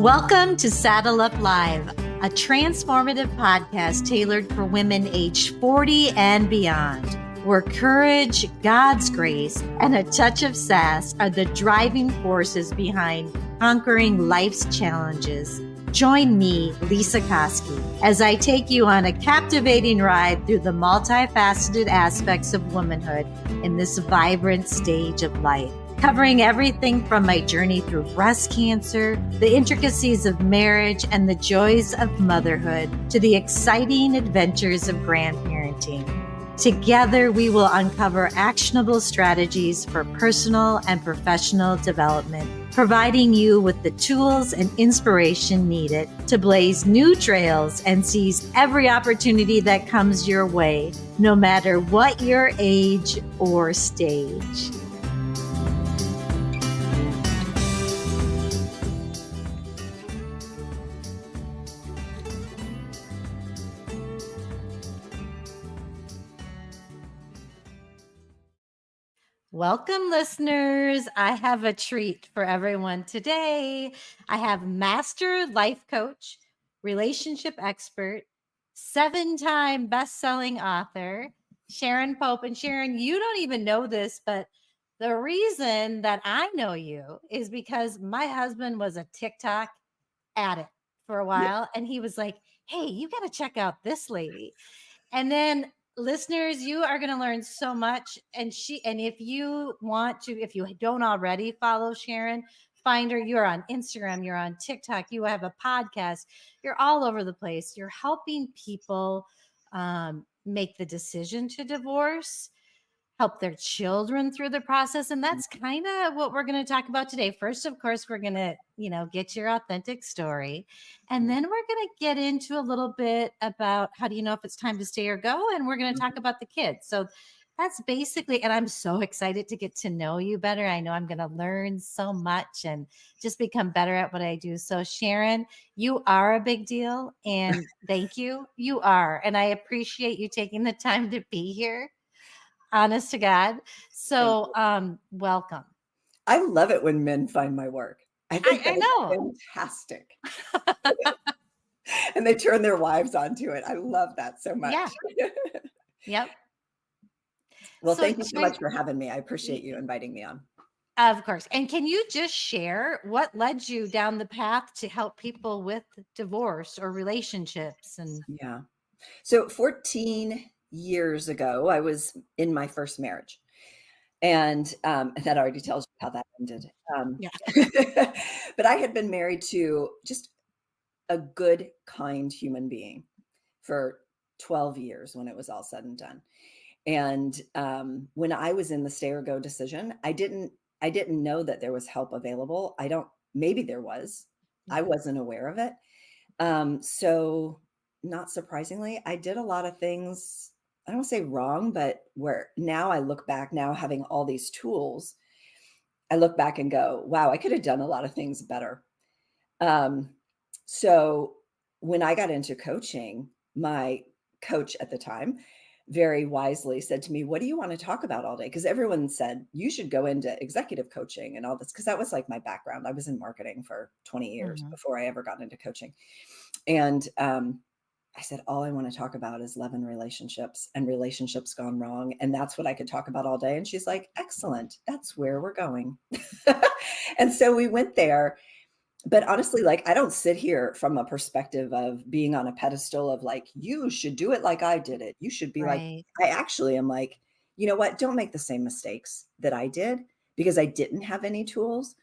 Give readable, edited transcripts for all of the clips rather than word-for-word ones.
Welcome to Saddle Up Live, a transformative podcast tailored for women aged 40 and beyond, where courage, God's grace, and a touch of sass are the driving forces behind conquering life's challenges. Join me, Lesa, as I take you on a captivating ride through the multifaceted aspects of womanhood in this vibrant stage of life, covering everything from my journey through breast cancer, the intricacies of marriage, and the joys of motherhood, to the exciting adventures of grandparenting. Together, we will uncover actionable strategies for personal and professional development, providing you with the tools and inspiration needed to blaze new trails and seize every opportunity that comes your way, no matter what your age or stage. Welcome, listeners. I have a treat for everyone today. I have master life coach, relationship expert, 7-time best-selling author, Sharon Pope. And Sharon, you don't even know this, but the reason that I know you is because my husband was a TikTok addict for a while. And he was like, hey, you got to check out this lady. And then listeners, you are going to learn so much. And if you want to, if you don't already follow Sharon, find her. You're on Instagram, you're on TikTok, you have a podcast, you're all over the place. You're helping people make the decision to divorce, help their children through the process. And that's kind of what we're going to talk about today. First, of course, we're going to, get your authentic story. And then we're going to get into a little bit about how do you know if it's time to stay or go? And we're going to talk about the kids. So that's basically, and I'm so excited to get to know you better. I know I'm going to learn so much and just become better at what I do. So Sharon, you are a big deal. And thank you. You are. And I appreciate you taking the time to be here. Honest to God. So, welcome. I love it when men find my work. I think I know. Fantastic. And they turn their wives onto it. I love that so much. Yeah. Yep. Well, thank you so much for having me. I appreciate you inviting me on. Of course. And can you just share what led you down the path to help people with divorce or relationships? Yeah. So 14 years ago, I was in my first marriage. And that already tells you how that ended. Yeah. But I had been married to just a good, kind human being for 12 years when it was all said and done. And when I was in the stay or go decision, I didn't know that there was help available. Maybe there was. I wasn't aware of it. So not surprisingly, I did a lot of things, I don't say wrong, but where now I look back, now having all these tools, I look back and go, wow, I could have done a lot of things better. So when I got into coaching, my coach at the time very wisely said to me, what do you want to talk about all day? Because everyone said you should go into executive coaching and all this, because that was like my background. I was in marketing for 20 years before I ever got into coaching. And I said, all I want to talk about is love and relationships and relationships gone wrong. And that's what I could talk about all day. And she's like, excellent. That's where we're going. And so we went there. But honestly, like, I don't sit here from a perspective of being on a pedestal of like, you should do it like I did it. You should be like, I actually am like, you know what? Don't make the same mistakes that I did because I didn't have any tools.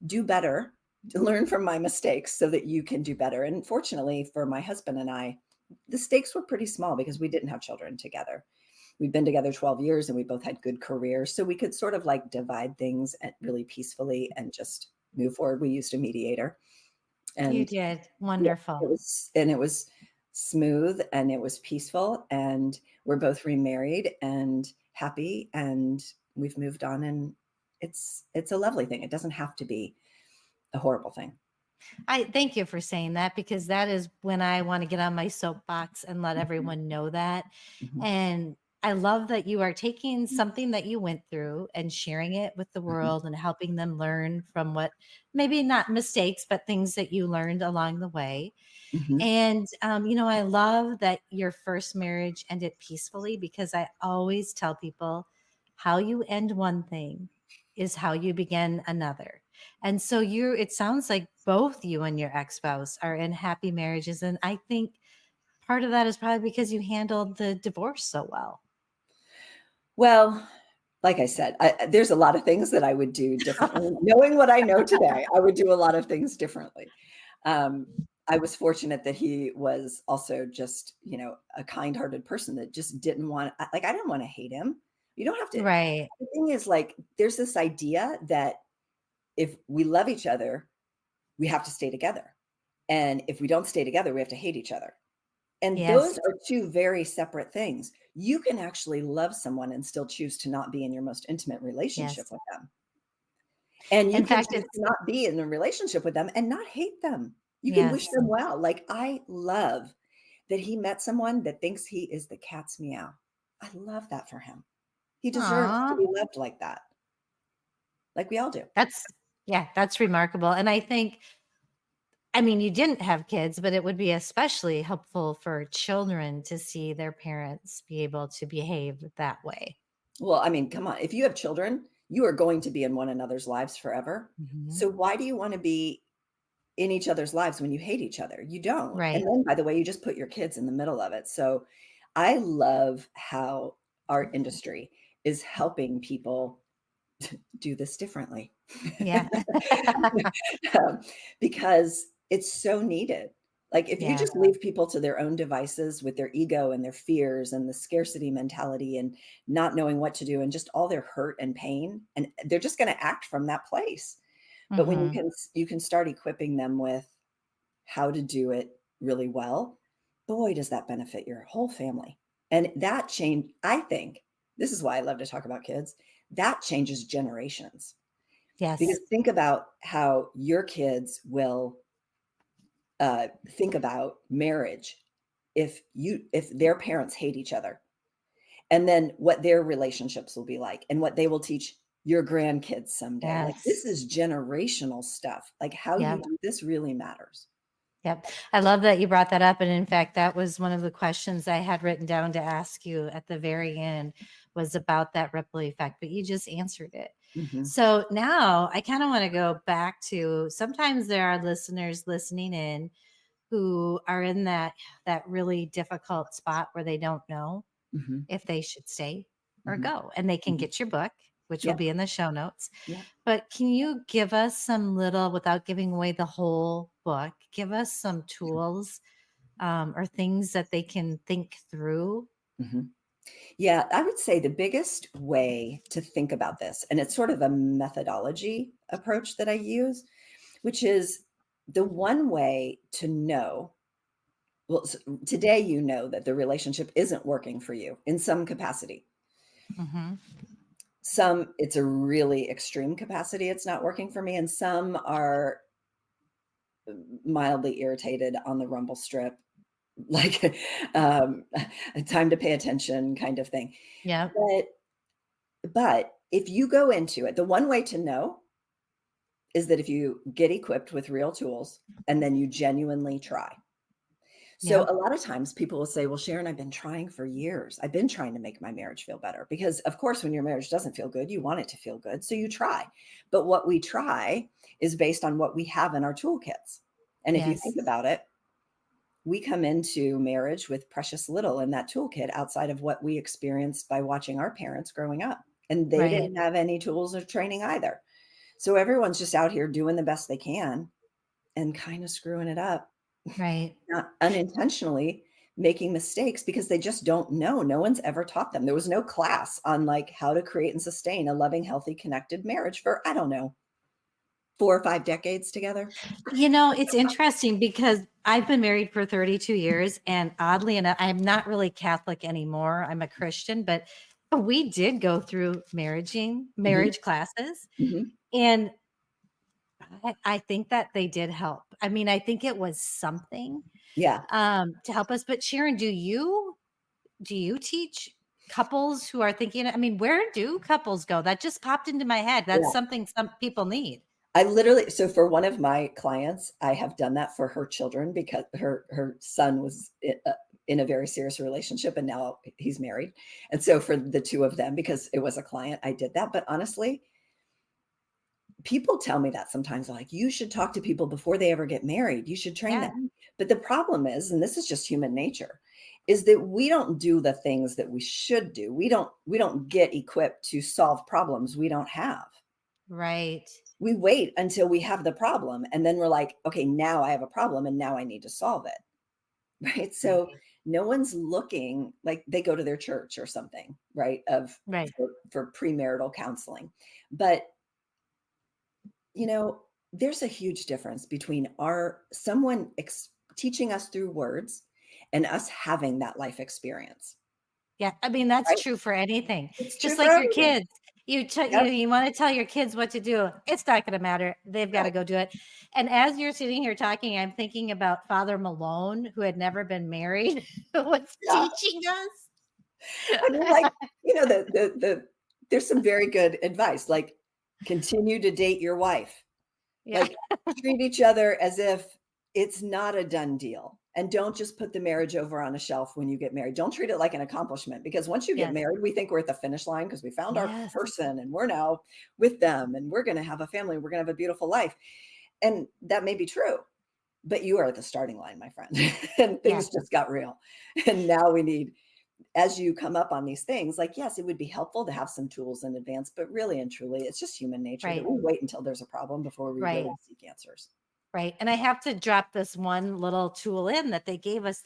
Do better, learn from my mistakes so that you can do better. And fortunately for my husband and I, the stakes were pretty small because we didn't have children together. We'd been together 12 years and we both had good careers. So we could sort of like divide things really peacefully and just move forward. We used a mediator. And you did. Wonderful. Yeah, it was smooth and it was peaceful. And we're both remarried and happy and we've moved on. And it's a lovely thing. It doesn't have to be a horrible thing. I thank you for saying that, because that is when I want to get on my soapbox and let everyone know that. And I love that you are taking something that you went through and sharing it with the Mhm, world and helping them learn from what maybe not mistakes, but things that you learned along the way. mhm. And, I love that your first marriage ended peacefully because I always tell people how you end one thing is how you begin another. And so it sounds like both you and your ex spouse are in happy marriages. And I think part of that is probably because you handled the divorce so well. Well, like I said, there's a lot of things that I would do differently. Knowing what I know today, I would do a lot of things differently. Um, I was fortunate that he was also just, a kind-hearted person that just didn't want I didn't wanna hate him. You don't have to. Right. The thing is, like, there's this idea that if we love each other, we have to stay together, and if we don't stay together, we have to hate each other. And those Yes. are 2 very separate things. You can actually love someone and still choose to not be in your most intimate relationship Yes. with them. And you In can fact, choose it's to not be in a relationship with them and not hate them. You can wish yes. them well. Like, I love that he met someone that thinks he is the cat's meow. I love that for him. He deserves to Aw. be loved like that, like we all do. That's yeah, that's remarkable. And I mean, you didn't have kids, but it would be especially helpful for children to see their parents be able to behave that way. Well, I mean, come on. If you have children, you are going to be in one another's lives forever. Mhm. So why do you wanna be in each other's lives when you hate each other? You don't. And Right. then, by the way, you just put your kids in the middle of it. So I love how our industry is helping people do this differently. Yeah. Um, because it's so needed. Like, if you Yeah. just leave people to their own devices with their ego and their fears and the scarcity mentality and not knowing what to do and just all their hurt and pain, and they're just gonna act from that place. But when Mhm. you can start equipping them with how to do it really well, boy, does that benefit your whole family. And that change, I think, this is why I love to talk about kids, that changes generations. Because Yes. think about how your kids will think about marriage if their parents hate each other, and then what their relationships will be like and what they will teach your grandkids someday. Like, Yes. this is generational stuff. Like, how you Yep. do this really matters. Yep. I love that you brought that up. And in fact, that was one of the questions I had written down to ask you at the very end was about that ripple effect, but you just answered it. Mhm, So now I kind of want to go back to sometimes there are listeners listening in who are in that really difficult spot where they don't know mhm, if they should stay or mhm, go. And they can mhm. get your book, which will Yep, be in the show notes. yep. But can you give us some little, without giving away the whole book, give us some tools or things that they can think through? Mhm. Yeah, I would say the biggest way to think about this, and it's sort of a methodology approach that I use, which is the one way to know. Well, today you know that the relationship isn't working for you in some capacity. Hmm. Some, it's a really extreme capacity, it's not working for me, and some are mildly irritated on the rumble strip, like, um, time to pay attention kind of thing. Yep. But if you go into it, the one way to know is that if you get equipped with real tools and then you genuinely try. So Yep. a lot of times people will say, "Well, Sharon, I've been trying for years. I've been trying to make my marriage feel better." Because of course, when your marriage doesn't feel good, you want it to feel good. So you try. But what we try is based on what we have in our toolkits. And if you Yes. think about it, we come into marriage with precious little in that toolkit outside of what we experienced by watching our parents growing up. And they Right. didn't have any tools or training either. So everyone's just out here doing the best they can and kind of screwing it up, Right. not unintentionally making mistakes because they just don't know. No one's ever taught them. There was no class on like how to create and sustain a loving, healthy, connected marriage for, I don't know, 4 or 5 decades together. It's interesting because I've been married for 32 years, and oddly enough, I'm not really Catholic anymore. I'm a Christian, but we did go through Mhm, marriage classes. mhm. And I think that they did help. I mean, I think it was something Yeah. to help us. But Sharon, do you teach? couples who are thinking, I mean, where do couples go? That just popped into my head. That's Yeah. something some people need. I literally so for one of my clients, I have done that for her children because her son was in a very serious relationship and now he's married. And so for the two of them, because it was a client, I did that. But honestly, people tell me that sometimes, like, you should talk to people before they ever get married. You should train Yeah, them. But the problem is, and this is just human nature, is that we don't do the things that we should do. We don't get equipped to solve problems we don't have. right. We wait until we have the problem and then we're like, okay, now I have a problem and now I need to solve it. Right? So Right. no one's looking like they go to their church or something, right? Of Right. for premarital counseling. But you know, there's a huge difference between our someone teaching us through words and us having that life experience, Yeah, I mean, that's right? true for anything. It's true Just for like your everything. kids, Yep. you wanna tell your kids what to do, it's not gonna matter, they've gotta Right. go do it, and as you're sitting here talking, I'm thinking about Father Malone, who had never been married, who was Yeah. teaching us. I mean, like, there's some very good advice, like, continue to date your wife. Yeah, Like, treat each other as if it's not a done deal, and don't just put the marriage over on a shelf when you get married. Don't treat it like an accomplishment because once you get yes, married, we think we're at the finish line because we found our yes, person and we're now with them and we're gonna have a family, we're gonna have a beautiful life, and that may be true, but you are at the starting line, my friend, and yes, things just got real, and now we need as you come up on these things, like, yes, it would be helpful to have some tools in advance, but really and truly, it's just human nature that right, we wait until there's a problem before we right, really seek answers. right, and I have to drop this one little tool in that they gave us,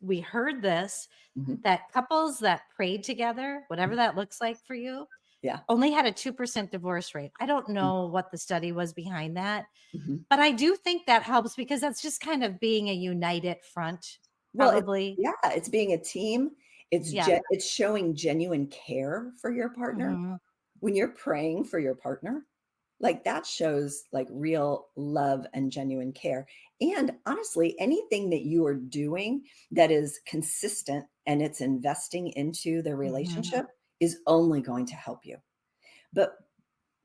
we heard this, Mhm. that couples that prayed together, whatever that looks like for you, Yeah. only had a 2% divorce rate. I don't Mm. know what the study was behind that, Mhm. but I do think that helps because that's just kind of being a united front, Well, probably. it's being a team. Yeah. It's showing genuine care for your partner. Mhm. When you're praying for your partner, like, that shows, like, real love and genuine care, and honestly, anything that you are doing that is consistent and it's investing into the Mhm. relationship is only going to help you. But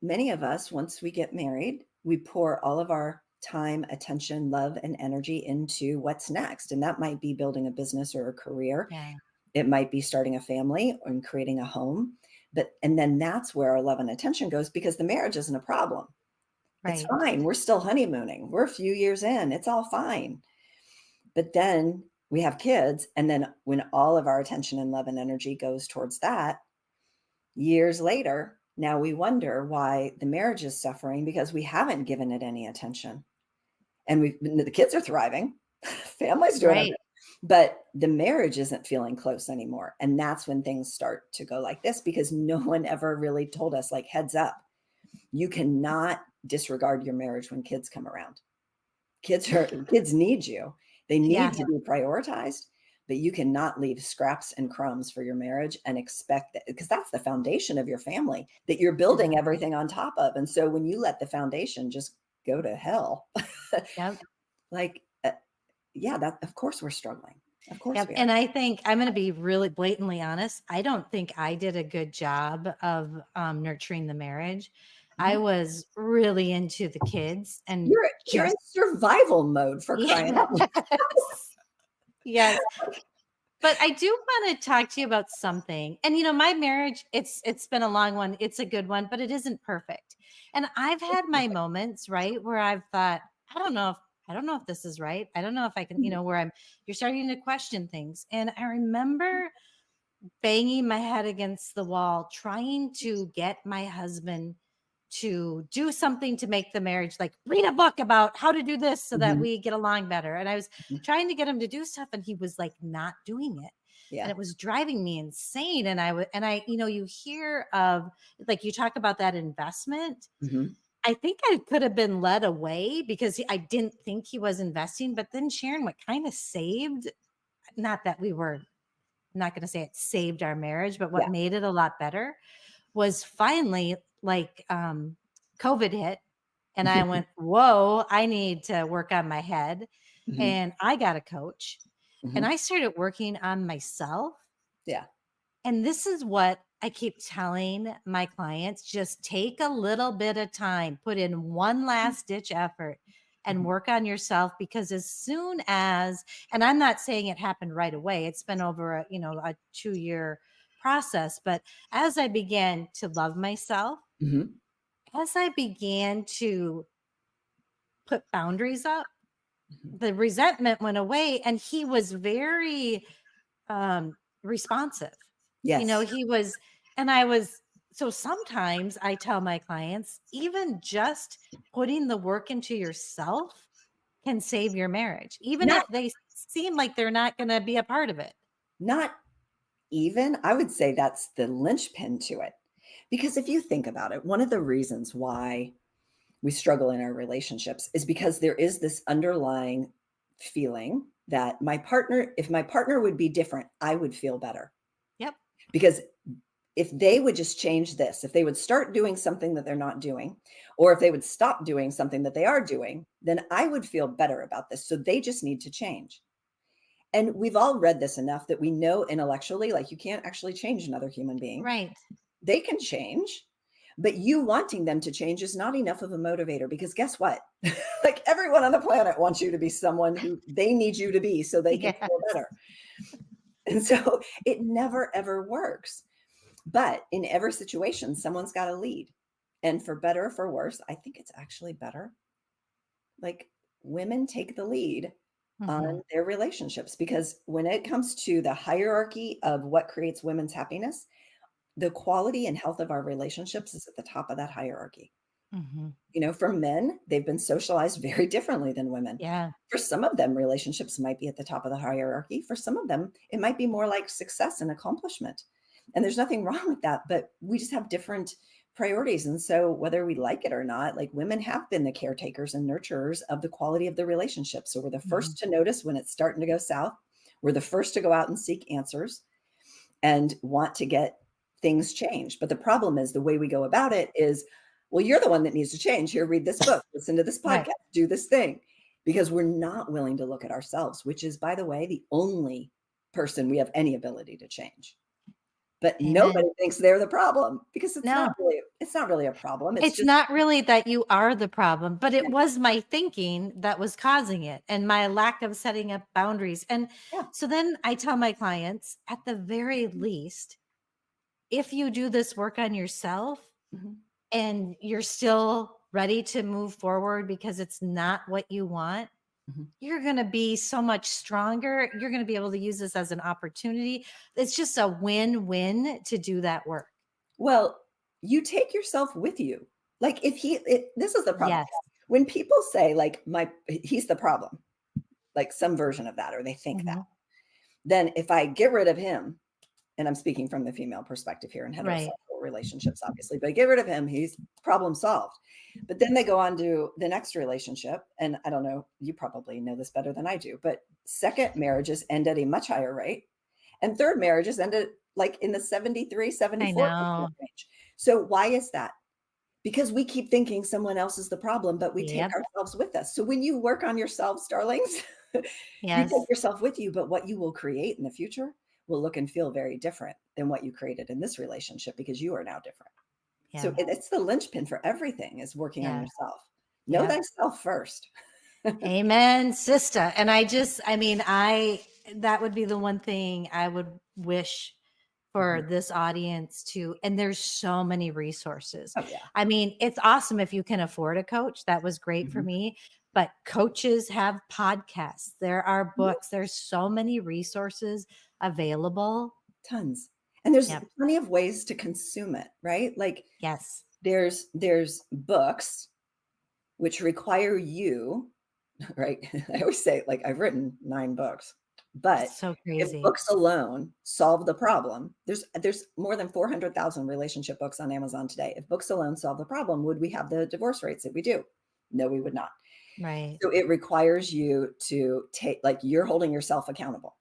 many of us, once we get married, we pour all of our time, attention, love, and energy into what's next, and that might be building a business or a career. Yeah. It might be starting a family and creating a home, but and then that's where our love and attention goes because the marriage isn't a problem. It's Right. fine. We're still honeymooning. We're a few years in. It's all fine. But then we have kids, and then when all of our attention and love and energy goes towards that, years later, now we wonder why the marriage is suffering because we haven't given it any attention. And the kids are thriving, family's doing okay, Right. but the marriage isn't feeling close anymore. And that's when things start to go like this because no one ever really told us, like, heads up, you cannot disregard your marriage when kids come around. Kids need you. They need Yeah. to be prioritized, but you cannot leave scraps and crumbs for your marriage and expect that because that's the foundation of your family that you're building Exactly. everything on top of. And so when you let the foundation just go to hell, Yep. like, yeah, that of course we're struggling. Of course Yep. we are. And I think I'm going to be really blatantly honest. I don't think I did a good job of nurturing the marriage. I Mhm. was really into the kids and You're in just, survival mode for crying out loud. yes. Yes. But I do wanna talk to you about something, and, my marriage, it's been a long one, it's a good one, but it isn't perfect, and I've had my moments, right, where I've thought, I don't know if this is right, I don't know if I can," where you're starting to question things, and I remember banging my head against the wall, trying to get my husband to do something to make the marriage, like read a book about how to do this so that Mhm, we get along better. And I was mhm. trying to get him to do stuff and he was like not doing it. And Yeah. it was driving me insane. And you hear of, like, you talk about that investment. Mhm. I think I could have been led away because I didn't think he was investing. But then Sharon, what kind of saved, not that we were, I'm not going to say it saved our marriage, but what Yeah. made it a lot better was finally, like, COVID hit and I went, whoa, I need to work on my head. Mhm, And I got a coach and mhm. I started working on myself. Yeah. And this is what I keep telling my clients, just take a little bit of time, put in one last ditch effort and Mhm. work on yourself, because as soon as, and I'm not saying it happened right away, it's been over a 2-year process, but as I began to love myself, Mhm. as I began to put boundaries up, Mhm. the resentment went away, and he was very responsive. Yes. He was, and I was, so sometimes I tell my clients, even just putting the work into yourself can save your marriage, even Not if they seem like they're not going to be a part of it. not even, I would say that's the linchpin to it. Because if you think about it, one of the reasons why we struggle in our relationships is because there is this underlying feeling that if my partner would be different, I would feel better. Yep. Because if they would just change this, if they would start doing something that they're not doing, or if they would stop doing something that they are doing, then I would feel better about this. So they just need to change. And we've all read this enough that we know intellectually, like you can't actually change another human being. Right. They can change, but you wanting them to change is not enough of a motivator because guess what? Like everyone on the planet wants you to be someone who they need you to be so they can Yes. feel better. And so it never ever works. But in every situation, someone's got to lead. And for better or for worse, I think it's actually better. Like women take the lead Hmm. on their relationships because when it comes to the hierarchy of what creates women's happiness, the quality and health of our relationships is at the top of that hierarchy. Hmm. For men, they've been socialized very differently than women. Yeah. For some of them, relationships might be at the top of the hierarchy. For some of them, it might be more like success and accomplishment. And there's nothing wrong with that, but we just have different priorities. And so, whether we like it or not, like women have been the caretakers and nurturers of the quality of the relationship. So, we're the Hmm. first to notice when it's starting to go south. We're the first to go out and seek answers and want to get things changed. But the problem is the way we go about it is, well, you're the one that needs to change. Here, read this book, listen to this Right. podcast, do this thing, because we're not willing to look at ourselves, which is, by the way, the only person we have any ability to change. But Amen. nobody thinks they're the problem because No, it's not really a problem. It's it's just not really that you are the problem, but it yeah, was my thinking that was causing it and my lack of setting up boundaries. And yeah. so then I tell my clients, at the very least, if you do this work on yourself Mhm, and you're still ready to move forward because it's not what you want, mhm. you're going to be so much stronger. You're going to be able to use this as an opportunity. It's just a win-win to do that work. Well, you take yourself with you. Like this is the problem. Yes. When people say like he's the problem, like some version of that, or they think that. Mhm. Then if I get rid of him, and I'm speaking from the female perspective here in Right. heterosexual relationships, obviously, but I get rid of him, he's problem solved. But then they go on to the next relationship. And I don't know, you probably know this better than I do, but second marriages end at a much higher rate. And third marriages end at like in the 73, I 74% know. range. So why is that? Because we keep thinking someone else is the problem, but we take Yep. ourselves with us. So when you work on yourselves, darlings, you take Yes. yourself with you, but what you will create in the future will look and feel very different than what you created in this relationship because you are now different. So Yeah. it's the linchpin for everything is working on Yeah. yourself. Know Yep. thyself first. Amen, sister. And I mean, that would be the one thing I would wish Mhm. for this audience to, and there's so many resources. Oh yeah. I mean, it's awesome if you can afford a coach. That was great for Mhm. me. But coaches have podcasts, there are Mhm. books, there's so many resources available. Tons. And there's Yep. plenty of ways to consume it, right? Like Yes. there's books which require you, right? I always say, like, I've written 9 books, It's but so if crazy. books alone solve the problem, there's more than 400,000 relationship books on Amazon today. If books alone solve the problem, would we have the divorce rates that we do? No, we would not. Right. So it requires you to take, like, you're holding yourself accountable.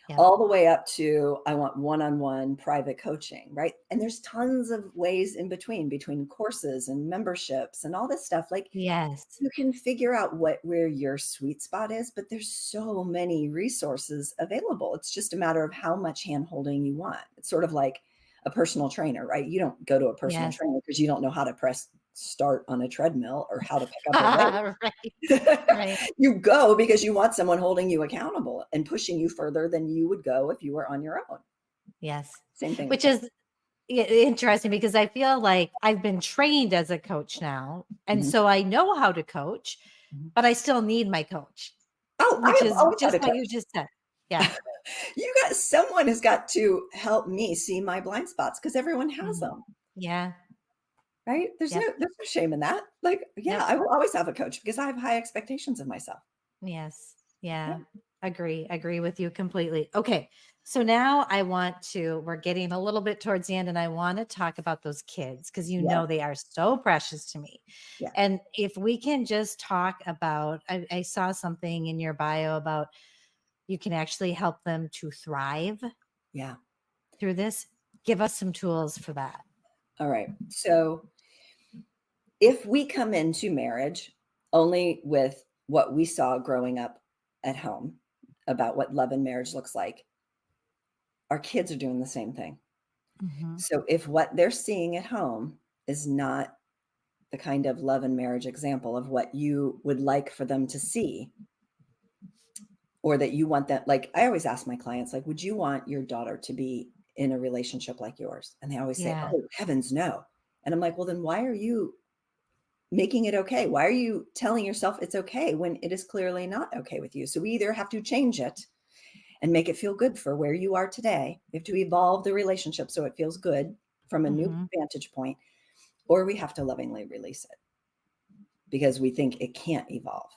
Yeah. all the way up to I want one-on-one private coaching, right? And there's tons of ways in between courses and memberships and all this stuff. Like Yes. you can figure out where your sweet spot is, but there's so many resources available. It's just a matter of how much hand-holding you want. It's sort of like a personal trainer, right? You don't go to a personal Yes. trainer because you don't know how to press start on a treadmill or how to pick up a weight. Right. Right. You go because you want someone holding you accountable and pushing you further than you would go if you were on your own. Yes. Same thing with Which coaching. is interesting because I feel like I've been trained as a coach now. And Mhm, so I know how to coach, mhm. but I still need my coach, Oh, I which have is always had just a what you coach. just said. Yeah. Someone has got to help me see my blind spots because everyone has Mhm. them, Yeah. right? Yep. There's no shame in that. Like, yeah, Yep. I will always have a coach because I have high expectations of myself. Yes. Yeah, Yeah. Agree with you completely. Okay. So now we're getting a little bit towards the end and I want to talk about those kids because yeah, they are so precious to me. yeah, And if we can just talk about, I saw something in your bio about you can actually help them to thrive yeah. through this. Give us some tools for that. All right. So if we come into marriage only with what we saw growing up at home about what love and marriage looks like, our kids are doing the same thing. Mhm. So if what they're seeing at home is not the kind of love and marriage example of what you would like for them to see, or that you want that, like I always ask my clients, like, would you want your daughter to be in a relationship like yours? And they always say, Yeah. oh, heavens, no. And I'm like, well, then why are you making it okay? Why are you telling yourself it's okay when it is clearly not okay with you? So we either have to change it and make it feel good for where you are today. We have to evolve the relationship so it feels good from a new Mhm. vantage point, or we have to lovingly release it because we think it can't evolve.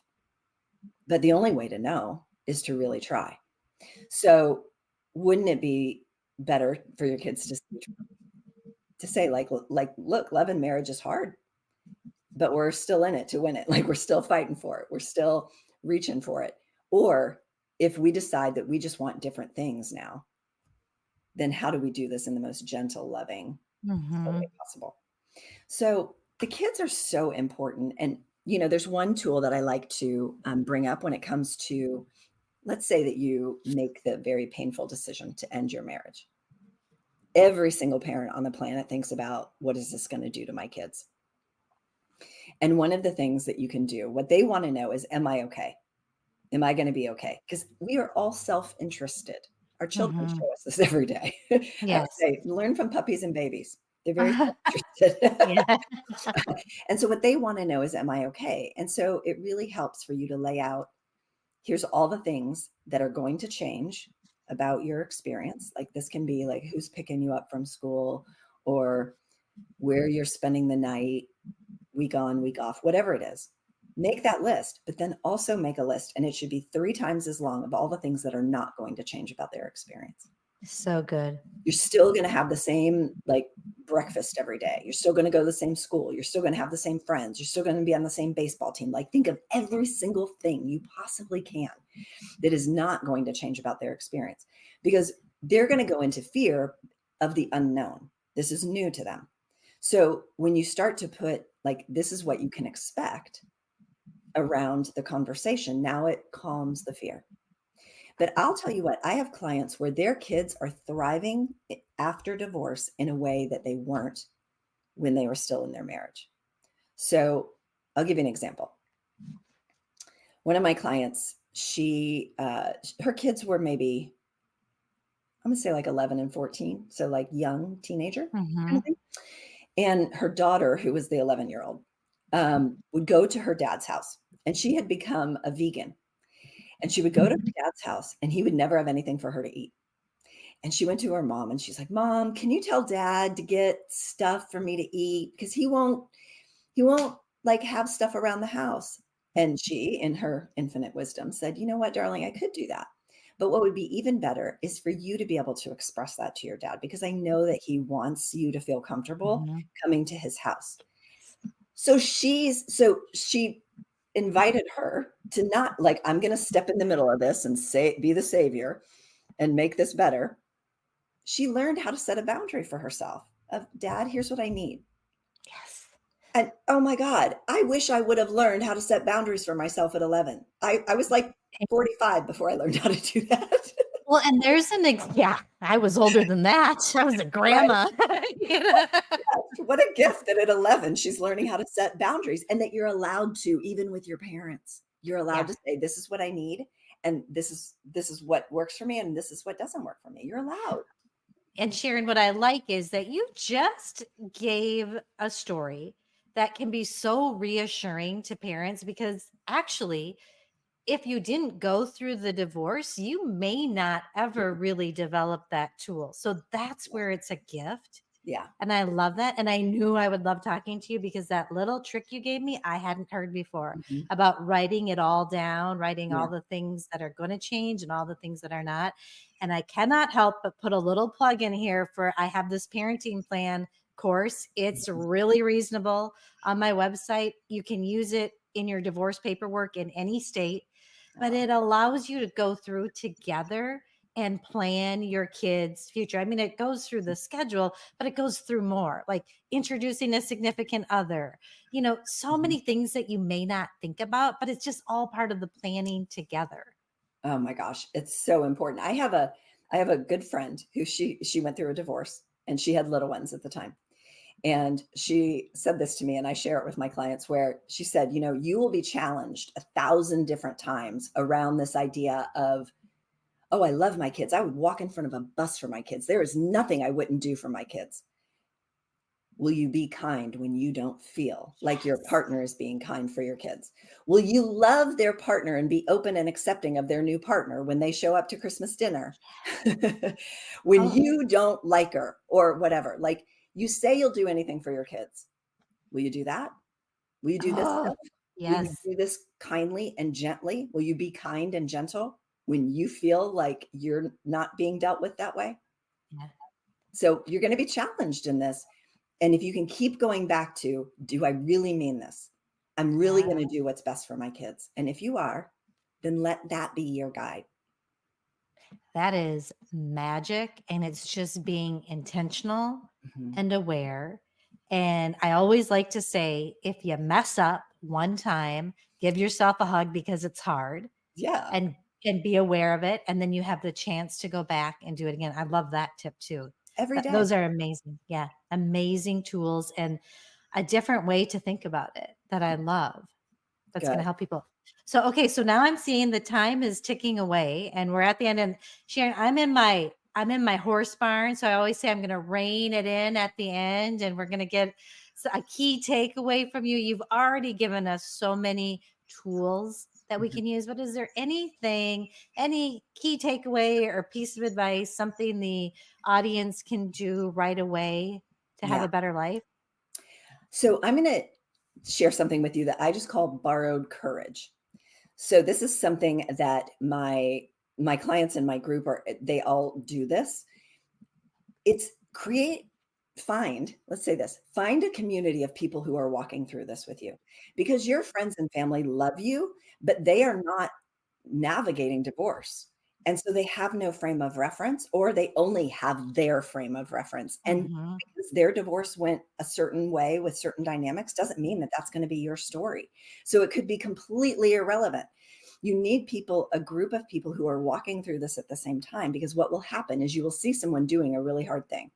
But the only way to know is to really try. So wouldn't it be better for your kids to say like look, love and marriage is hard, but we're still in it to win it. Like we're still fighting for it. We're still reaching for it. Or if we decide that we just want different things now, then how do we do this in the most gentle, loving way Mhm. possible? So the kids are so important. And, there's one tool that I like to bring up when it comes to, let's say that you make the very painful decision to end your marriage. Every single parent on the planet thinks about what is this going to do to my kids? And one of the things that you can do, what they want to know is, am I okay? Am I going to be okay? Because we are all self-interested. Our children Mhm. show us this every day. I would Yes. say, learn from puppies and babies. They're very self-interested. Yeah. And so what they want to know is, am I okay? And so it really helps for you to lay out, here's all the things that are going to change about your experience. Like this can be like who's picking you up from school or where you're spending the night, week on, week off, whatever it is. Make that list, but then also make a list. And it should be 3 times as long of all the things that are not going to change about their experience. So good. You're still going to have the same like breakfast every day. You're still going to go to the same school. You're still going to have the same friends. You're still going to be on the same baseball team. Like think of every single thing you possibly can that is not going to change about their experience because they're going to go into fear of the unknown. This is new to them. So when you start to put like, this is what you can expect around the conversation, now it calms the fear. But I'll tell you what, I have clients where their kids are thriving after divorce in a way that they weren't when they were still in their marriage. So I'll give you an example. One of my clients, her kids were maybe, I'm gonna say like 11 and 14, so like young teenager kind of Mhm. thing. And her daughter, who was the 11-year-old, would go to her dad's house, and she had become a vegan. And she would go to her dad's house, and he would never have anything for her to eat. And she went to her mom, and she's like, "Mom, can you tell dad to get stuff for me to eat? Because he won't like have stuff around the house." And she, in her infinite wisdom, said, "You know what, darling, I could do that. But what would be even better is for you to be able to express that to your dad because I know that he wants you to feel comfortable Mhm. coming to his house." So she invited her to not like, I'm going to step in the middle of this and say, be the savior. and make this better, she learned how to set a boundary for herself of, Dad, here's what I need. Yes. And oh my God, I wish I would have learned how to set boundaries for myself at 11. I was like 45 before I learned how to do that. Well, and there's yeah, I was older than that. I was a Right. grandma. You know? What a gift that at 11 she's learning how to set boundaries and that you're allowed to, even with your parents. You're allowed Yeah. to say, this is what I need, and this is what works for me, and this is what doesn't work for me. You're allowed. And Sharon, what I like is that you just gave a story that can be so reassuring to parents because actually, if you didn't go through the divorce, you may not ever really develop that tool. So that's Yeah. where it's a gift. Yeah. And I love that. And I knew I would love talking to you because that little trick you gave me, I hadn't heard before Mhm. about writing it all down, writing Yeah. all the things that are going to change and all the things that are not. And I cannot help but put a little plug in here for I have this parenting plan course. It's really reasonable on my website. You can use it in your divorce paperwork in any state, but Oh, it allows you to go through together and plan your kids' future. I mean, it goes through the schedule, but it goes through more like introducing a significant other, so mhm. many things that you may not think about, but it's just all part of the planning together. Oh my gosh, it's so important. I have a good friend who she went through a divorce and she had little ones at the time. And she said this to me, and I share it with my clients, where she said, you will be challenged 1,000 different times around this idea of, oh, I love my kids. I would walk in front of a bus for my kids. There is nothing I wouldn't do for my kids. Will you be kind when you don't feel like your Yes. partner is being kind for your kids? Will you love their partner and be open and accepting of their new partner when they show up to Christmas dinner? When Oh, you don't like her or whatever, like you say you'll do anything for your kids. Will you do that? Will you do this oh, stuff? Will you yes. do this kindly and gently? Will you be kind and gentle when you feel like you're not being dealt with that way? Yeah. So you're going to be challenged in this. And if you can keep going back to, do I really mean this? I'm really Yeah. going to do what's best for my kids. And if you are, then let that be your guide. That is magic. And it's just being intentional Mhm. and aware. And I always like to say if you mess up one time, give yourself a hug because it's hard Yeah, and be aware of it. And then you have the chance to go back and do it again. I love that tip too. every day. Those are amazing. Yeah. Amazing tools and a different way to think about it that I love. That's going Good. to help people. So, okay. So now I'm seeing the time is ticking away and we're at the end. And Sharon, I'm in my horse barn. So I always say I'm going to rein it in at the end and we're going to get a key takeaway from you. You've already given us so many tools that we Mhm. can use, but is there anything, any key takeaway or piece of advice, something the audience can do right away to have Yeah. a better life? So I'm going to share something with you that I just call borrowed courage. So this is something that my clients in my group they all do this. It's create find, let's say this, find a community of people who are walking through this with you because your friends and family love you, but they are not navigating divorce. And so they have no frame of reference or they only have their frame of reference. And Mhm. because their divorce went a certain way with certain dynamics doesn't mean that that's going to be your story. So it could be completely irrelevant. You need people, a group of people who are walking through this at the same time, because what will happen is you will see someone doing a really hard thing,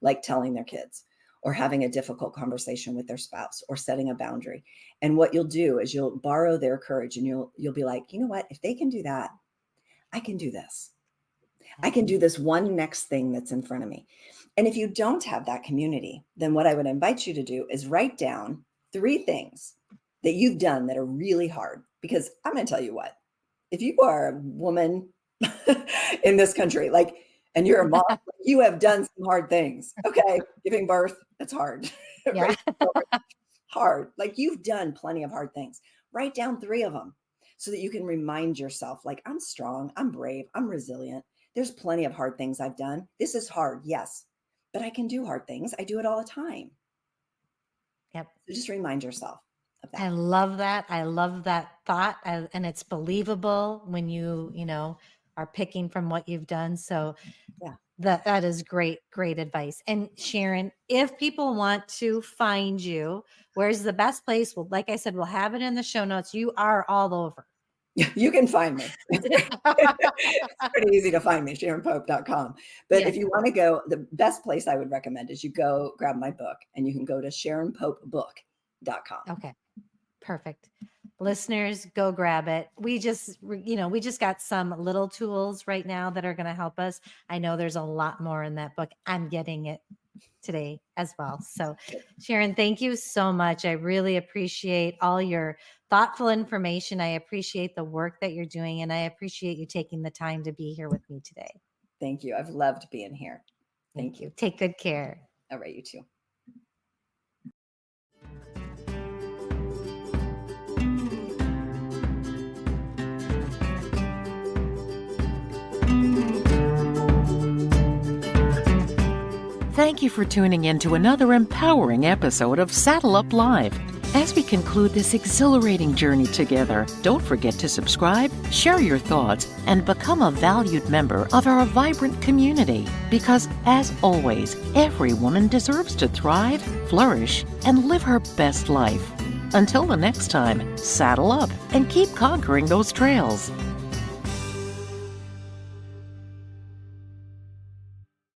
like telling their kids or having a difficult conversation with their spouse or setting a boundary. And what you'll do is you'll borrow their courage and you'll be like, you know what, if they can do that, I can do this. I can do this one next thing that's in front of me. And if you don't have that community, then what I would invite you to do is write down 3 things that you've done that are really hard. Because I'm going to tell you what, if you are a woman in this country, like, and you're a mom, you have done some hard things. Okay. Giving birth, that's hard. Yeah. Raising children, hard. Like you've done plenty of hard things. Write down 3 of them so that you can remind yourself, like, I'm strong, I'm brave, I'm resilient. There's plenty of hard things I've done. This is hard, yes, but I can do hard things. I do it all the time. Yep. So just remind yourself of I that. love that. I love that thought. And it's believable when you are picking from what you've done. So Yeah. that is great advice. And Sharon, if people want to find you, where's the best place? Well, like I said, we'll have it in the show notes. You are all over. You can find me. It's pretty easy to find me, SharonPope.com. But if Yes. you want to go, the best place I would recommend is you go grab my book, and you can go to SharonPopeBook.com. Okay. Perfect. Listeners, go grab it. We just got some little tools right now that are going to help us. I know there's a lot more in that book. I'm getting it today as well. So, Sharon, thank you so much. I really appreciate all your thoughtful information. I appreciate the work that you're doing, and I appreciate you taking the time to be here with me today. Thank you. I've loved being here. Thank you. Take good care. All right, you too. Thank you for tuning in to another empowering episode of Saddle Up Live. As we conclude this exhilarating journey together, don't forget to subscribe, share your thoughts, and become a valued member of our vibrant community. Because, as always, every woman deserves to thrive, flourish, and live her best life. Until the next time, saddle up and keep conquering those trails.